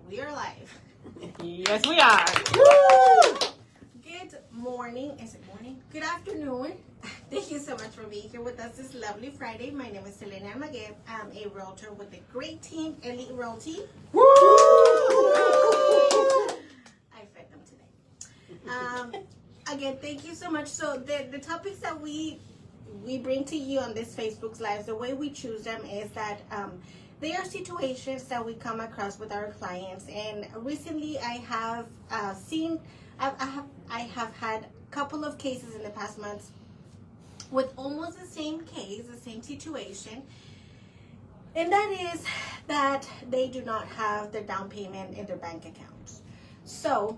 We are live. Yes, we are. Woo! Good morning. Is it morning? Good afternoon. Thank you so much for being here with us this lovely Friday. My name is Selena Almaguer. I'm a realtor with a great team, Elite Realty. Woo! I fed them today. Again, thank you so much. So the topics that we bring to you on this Facebook Live, the way we choose them is that they are situations that we come across with our clients. And recently I have I have had a couple of cases in the past months with almost the same case, the same situation. And that is that they do not have their down payment in their bank accounts. So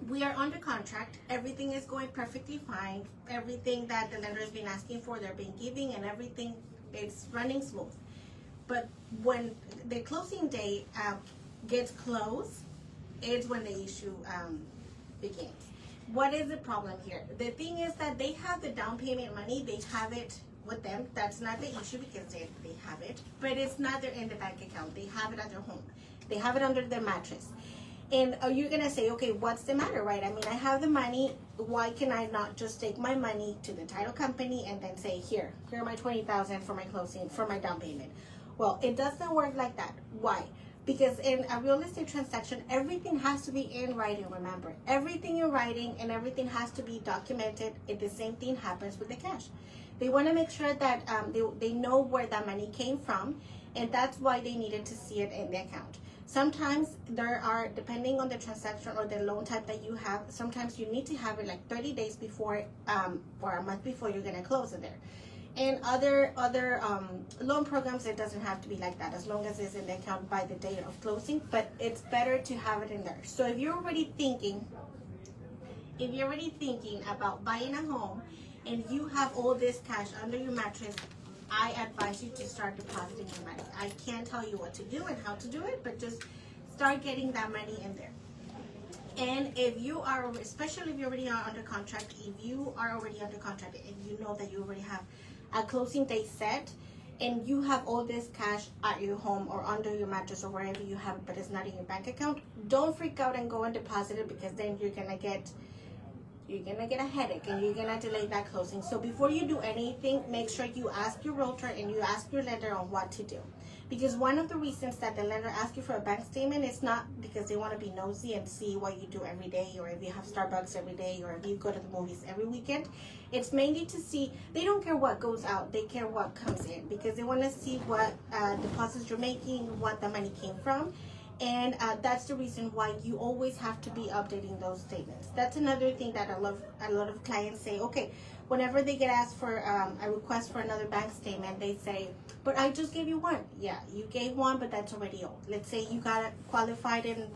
we are under contract. Everything is going perfectly fine. Everything that the lender has been asking for, they're being giving, and everything is running smooth. But when the closing date gets close, is when the issue begins. What is the problem here? The thing is that they have the down payment money. They have it with them. That's not the issue because they have it. But it's not in the bank account. They have it at their home. They have it under their mattress. And you're going to say, okay, what's the matter, right? I mean, I have the money. Why can I not just take my money to the title company and then say, here are my $20,000 for my closing, for my down payment? Well, it doesn't work like that. Why? Because in a real estate transaction, everything has to be in writing, remember. Everything in writing and everything has to be documented. And the same thing happens with the cash. They want to make sure that they know where that money came from, and that's why they needed to see it in the account. Sometimes there are, depending on the transaction or the loan type that you have, sometimes you need to have it like 30 days before or a month before you're going to close it there. And other loan programs, it doesn't have to be like that as long as it's in the account by the date of closing, but it's better to have it in there. So if you're already thinking about buying a home and you have all this cash under your mattress, I advise you to start depositing your money. I can't tell you what to do and how to do it, but just start getting that money in there. And if you are, especially if you already are under contract, if you are already under contract and you know that you already have a closing date set and you have all this cash at your home or under your mattress or wherever you have it, but it's not in your bank account, don't freak out and go and deposit it, because then you're gonna get a headache and you're gonna delay that closing. So before you do anything, make sure you ask your realtor and you ask your lender on what to do. Because one of the reasons that the lender asks you for a bank statement is not because they want to be nosy and see what you do every day, or if you have Starbucks every day, or if you go to the movies every weekend. It's mainly to see, they don't care what goes out, they care what comes in, because they want to see what deposits you're making, what the money came from. And that's the reason why you always have to be updating those statements. That's another thing that a lot of clients say, okay, whenever they get asked for a request for another bank statement, they say, but I just gave you one. Yeah, you gave one, but that's already old. Let's say you got it qualified in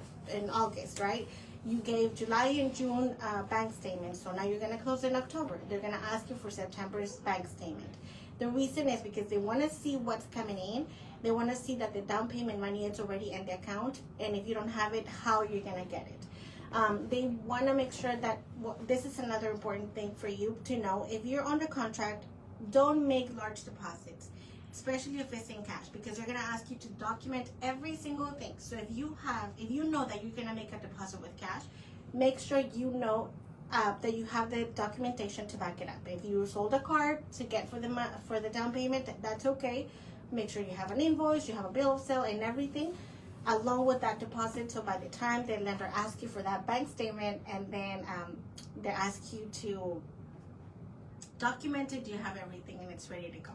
August, right? You gave July and June bank statements, so now you're going to close in October. They're going to ask you for September's bank statement. The reason is because they want to see what's coming in. They want to see that the down payment money is already in the account, and if you don't have it, how you're going to get it. They want to make sure that, this is another important thing for you to know. If you're under contract, don't make large deposits, especially if it's in cash, because they're going to ask you to document every single thing. So if you know that you're going to make a deposit with cash, make sure you know that you have the documentation to back it up. If you sold a car to get for the down payment, that's okay. Make sure you have an invoice, you have a bill of sale and everything along with that deposit. So by the time the lender asks you for that bank statement, and then they ask you to document it, you have everything and it's ready to go.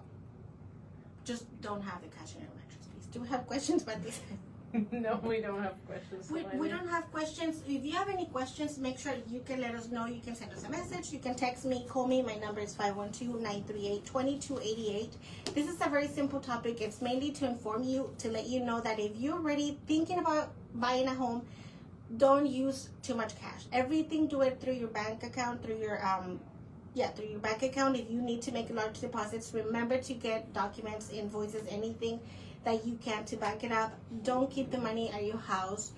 Just don't have the cash in your mattress, please. Do we have questions about this? No, we don't have questions. We don't have questions. If you have any questions, make sure you can let us know. You can send us a message. You can text me, call me. My number is 512-938-2288. This is a very simple topic. It's mainly to inform you, to let you know that if you're already thinking about buying a home, don't use too much cash. Everything, do it through your bank account, through your bank account. If you need to make large deposits, remember to get documents, invoices, anything that you can to back it up. Don't keep the money at your house.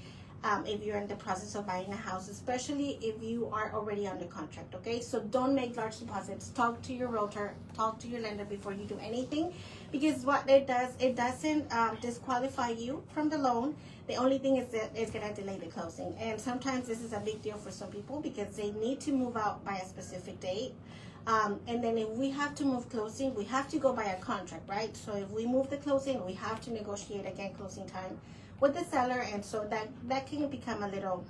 if you're in the process of buying a house, especially if you are already under contract, okay? So don't make large deposits. Talk to your realtor, talk to your lender before you do anything, because what it does, it doesn't disqualify you from the loan. The only thing is that it's going to delay the closing. And sometimes this is a big deal for some people because they need to move out by a specific date. And then if we have to move closing, we have to go by a contract, right? So if we move the closing, we have to negotiate again closing time with the seller, and so that can become a little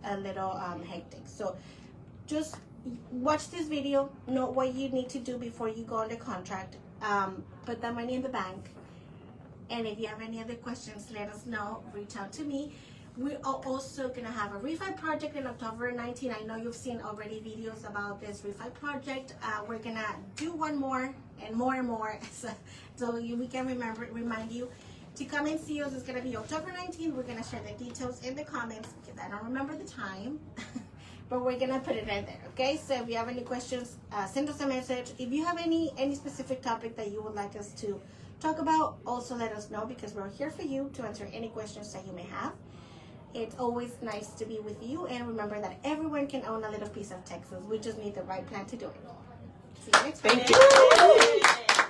hectic. So just watch this video, know what you need to do before you go under contract, put that money in the bank, and if you have any other questions, let us know. Reach out to me. We are also gonna have a refi project in October 19. I know you've seen already videos about this refi project. We're gonna do one more and more, so we can remind you to come and see us. It's going to be October 19th. We're going to share the details in the comments because I don't remember the time. But we're going to put it right there, okay? So if you have any questions, send us a message. If you have any specific topic that you would like us to talk about, also let us know, because we're here for you to answer any questions that you may have. It's always nice to be with you. And remember that everyone can own a little piece of Texas. We just need the right plan to do it. See you next time. Thank you.